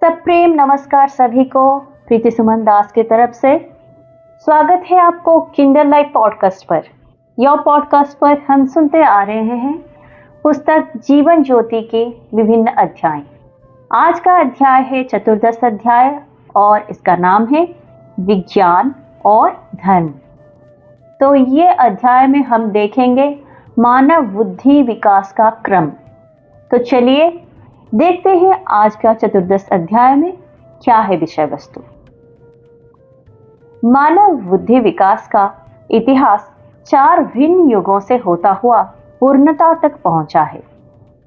सप्रेम नमस्कार सभी को। प्रीति सुमन दास की तरफ से स्वागत है आपको किंडर लाइफ पॉडकास्ट पर। यह पॉडकास्ट पर हम सुनते आ रहे हैं पुस्तक जीवन ज्योति के विभिन्न अध्याय। आज का अध्याय है चतुर्दश अध्याय और इसका नाम है विज्ञान और धर्म। तो ये अध्याय में हम देखेंगे मानव बुद्धि विकास का क्रम। तो चलिए देखते हैं आज का चतुर्दश अध्याय में क्या है विषय वस्तु। मानव बुद्धि विकास का इतिहास 4 भिन्न युगों से होता हुआ पूर्णता तक पहुंचा है।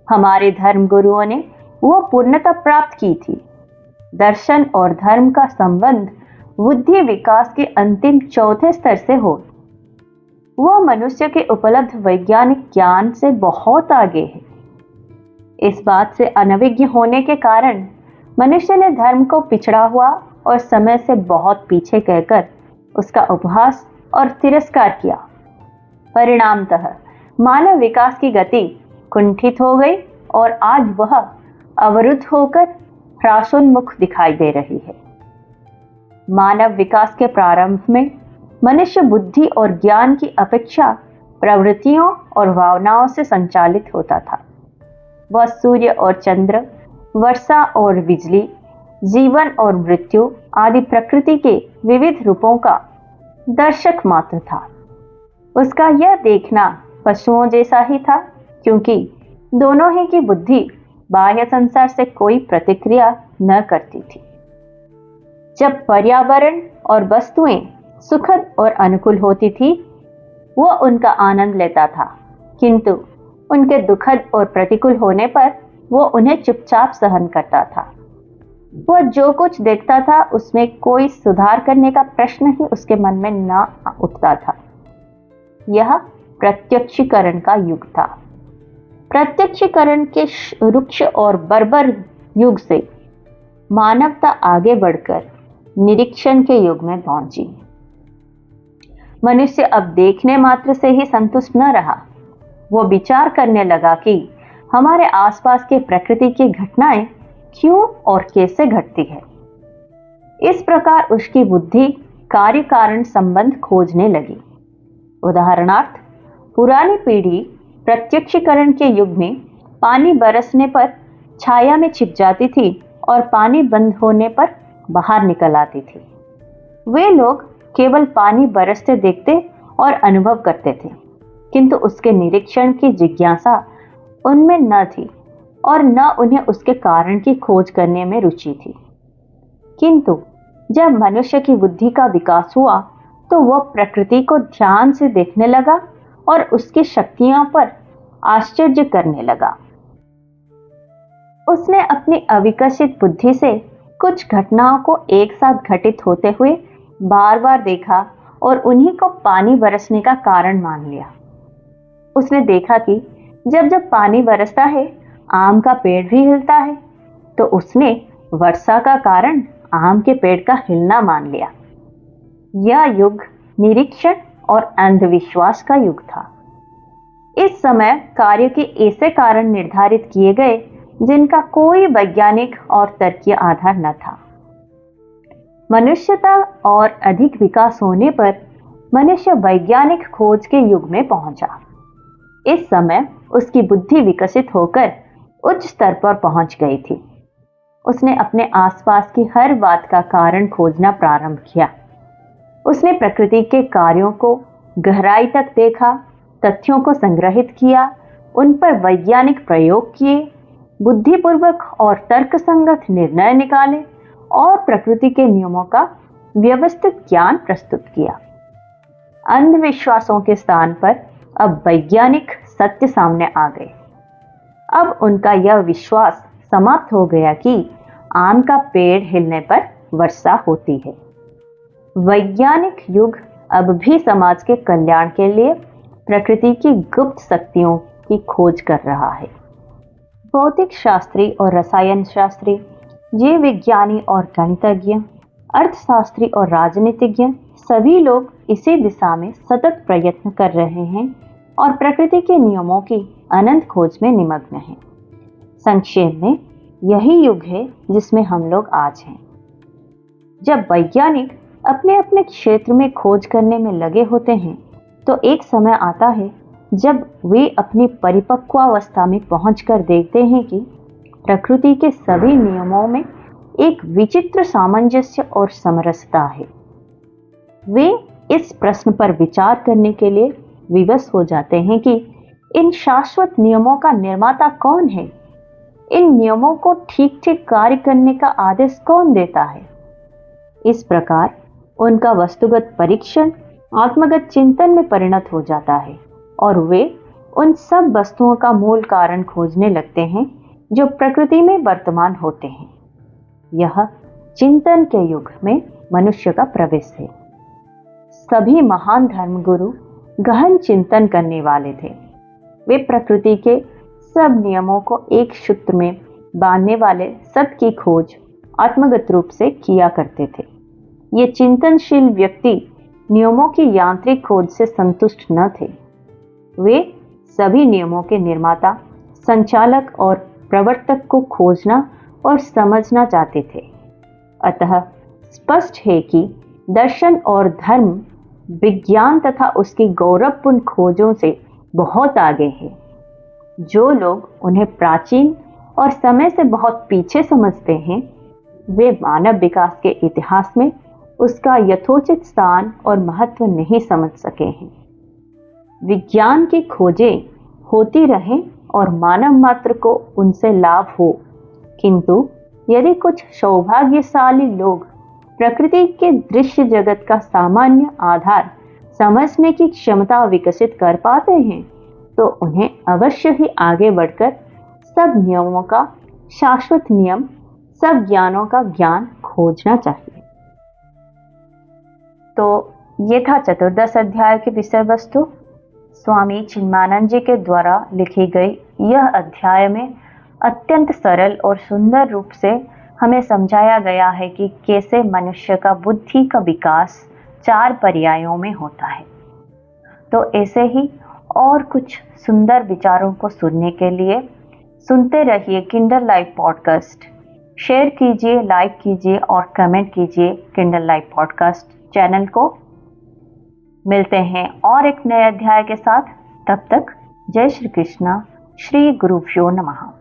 हमारे धर्म गुरुओं ने वो पूर्णता प्राप्त की थी। दर्शन और धर्म का संबंध बुद्धि विकास के अंतिम चौथे स्तर से हो। वह मनुष्य के उपलब्ध वैज्ञानिक ज्ञान से बहुत आगे है। इस बात से अनभिज्ञ होने के कारण मनुष्य ने धर्म को पिछड़ा हुआ और समय से बहुत पीछे कहकर उसका उपहास और तिरस्कार किया। परिणामतः मानव विकास की गति कुंठित हो गई और आज वह अवरुद्ध होकर ह्रासोन्मुख दिखाई दे रही है। मानव विकास के प्रारंभ में मनुष्य बुद्धि और ज्ञान की अपेक्षा प्रवृत्तियों और भावनाओं से संचालित होता था। वह सूर्य और चंद्र, वर्षा और बिजली, जीवन और मृत्यु आदि प्रकृति के विविध रूपों का दर्शक मात्र था। उसका यह देखना पशुओं जैसा ही था, क्योंकि दोनों ही की बुद्धि बाह्य संसार से कोई प्रतिक्रिया न करती थी। जब पर्यावरण और वस्तुएं सुखद और अनुकूल होती थी, वह उनका आनंद लेता था, किंतु उनके दुखद और प्रतिकूल होने पर वो उन्हें चुपचाप सहन करता था। वह जो कुछ देखता था उसमें कोई सुधार करने का प्रश्न ही उसके मन में न उठता था। यह प्रत्यक्षीकरण का युग था। प्रत्यक्षीकरण के रुक्ष और बर्बर युग से मानवता आगे बढ़कर निरीक्षण के युग में पहुंची। मनुष्य अब देखने मात्र से ही संतुष्ट न रहा। वो विचार करने लगा कि हमारे आसपास के प्रकृति की घटनाएं क्यों और कैसे घटती है। इस प्रकार उसकी बुद्धि कार्य कारण संबंध खोजने लगी। उदाहरणार्थ, पुरानी पीढ़ी प्रत्यक्षीकरण के युग में पानी बरसने पर छाया में छिप जाती थी और पानी बंद होने पर बाहर निकल आती थी। वे लोग केवल पानी बरसते देखते और अनुभव करते थे, किंतु उसके निरीक्षण की जिज्ञासा उनमें न थी और न उन्हें उसके कारण की खोज करने में रुचि थी। किंतु जब मनुष्य की बुद्धि का विकास हुआ तो वह प्रकृति को ध्यान से देखने लगा और उसकी शक्तियों पर आश्चर्य करने लगा। उसने अपनी अविकसित बुद्धि से कुछ घटनाओं को एक साथ घटित होते हुए बार बार देखा और उन्हीं को पानी बरसने का कारण मान लिया। उसने देखा कि जब जब पानी बरसता है, आम का पेड़ भी हिलता है, तो उसने वर्षा का कारण आम के पेड़ का हिलना मान लिया। यह युग निरीक्षण और अंधविश्वास का युग था। इस समय कार्य के ऐसे कारण निर्धारित किए गए जिनका कोई वैज्ञानिक और तर्कीय आधार न था। मनुष्यता और अधिक विकास होने पर मनुष्य वैज्ञानिक खोज के युग में पहुंचा। इस समय उसकी बुद्धि विकसित होकर उच्च स्तर पर पहुंच गई थी। उसने अपने आसपास की हर बात का कारण खोजना प्रारंभ किया। उसने प्रकृति के कार्यों को गहराई तक देखा, तथ्यों को संग्रहित किया, उन पर वैज्ञानिक प्रयोग किए, बुद्धिपूर्वक और तर्कसंगत निर्णय निकाले और प्रकृति के नियमों का व्यवस्थित ज्ञान प्रस्तुत किया। अंधविश्वासों के स्थान पर अब वैज्ञानिक सत्य सामने आ गए। अब उनका यह विश्वास समाप्त हो गया कि आम का पेड़ हिलने पर वर्षा होती है। वैज्ञानिक युग अब भी समाज के कल्याण के लिए प्रकृति की गुप्त शक्तियों की खोज कर रहा है। भौतिक शास्त्री और रसायन शास्त्री, जीव विज्ञानी और गणितज्ञ, अर्थशास्त्री और राजनीतिज्ञ सभी लोग इसी दिशा में सतत प्रयत्न कर रहे हैं और प्रकृति के नियमों की अनंत खोज में निमग्न हैं। संक्षेप में यही युग है जिसमें हम लोग आज हैं। जब वैज्ञानिक अपने अपने क्षेत्र में खोज करने में लगे होते हैं तो एक समय आता है जब वे अपनी परिपक्वावस्था में पहुंचकर देखते हैं कि प्रकृति के सभी नियमों में एक विचित्र सामंजस्य और समरसता है। वे इस प्रश्न पर विचार करने के लिए विवश हो जाते हैं कि इन शाश्वत नियमों का निर्माता कौन है, इन नियमों को ठीक ठीक कार्य करने का आदेश कौन देता है। इस प्रकार उनका वस्तुगत परीक्षण आत्मगत चिंतन में परिणत हो जाता है और वे उन सब वस्तुओं का मूल कारण खोजने लगते हैं जो प्रकृति में वर्तमान होते हैं। यह चिंतन के युग में मनुष्य का प्रवेश है। सभी महान धर्मगुरु गहन चिंतन करने वाले थे। वे प्रकृति के सब नियमों को एक सूत्र में बांधने वाले सत्य की खोज आत्मगत रूप से किया करते थे। ये चिंतनशील व्यक्ति नियमों की यांत्रिक खोज से संतुष्ट न थे। वे सभी नियमों के निर्माता, संचालक और प्रवर्तक को खोजना और समझना चाहते थे। अतः स्पष्ट है कि दर्शन और धर्म विज्ञान तथा उसकी गौरवपूर्ण खोजों से बहुत आगे है। जो लोग उन्हें प्राचीन और समय से बहुत पीछे समझते हैं, वे मानव विकास के इतिहास में उसका यथोचित स्थान और महत्व नहीं समझ सके हैं। विज्ञान की खोजें होती रहें और मानव मात्र को उनसे लाभ हो, किंतु यदि कुछ सौभाग्यशाली लोग प्रकृति के दृश्य जगत का सामान्य आधार समझने की क्षमता विकसित कर पाते हैं तो उन्हें अवश्य ही आगे बढ़कर सब नियमों का शाश्वत नियम, सब ज्ञानों का ज्ञान खोजना चाहिए। तो ये था चतुर्दश अध्याय की विषय वस्तु। स्वामी चिन्मानंद जी के द्वारा लिखी गई यह अध्याय में अत्यंत सरल और सुंदर रूप से हमें समझाया गया है कि कैसे मनुष्य का बुद्धि का विकास 4 पर्यायों में होता है। तो ऐसे ही और कुछ सुंदर विचारों को सुनने के लिए सुनते रहिए किंडल लाइव पॉडकास्ट। शेयर कीजिए, लाइक कीजिए और कमेंट कीजिए किंडल लाइव पॉडकास्ट चैनल को। मिलते हैं और एक नए अध्याय के साथ। तब तक जय श्री कृष्णा, श्री गुरुभ्यो नमः।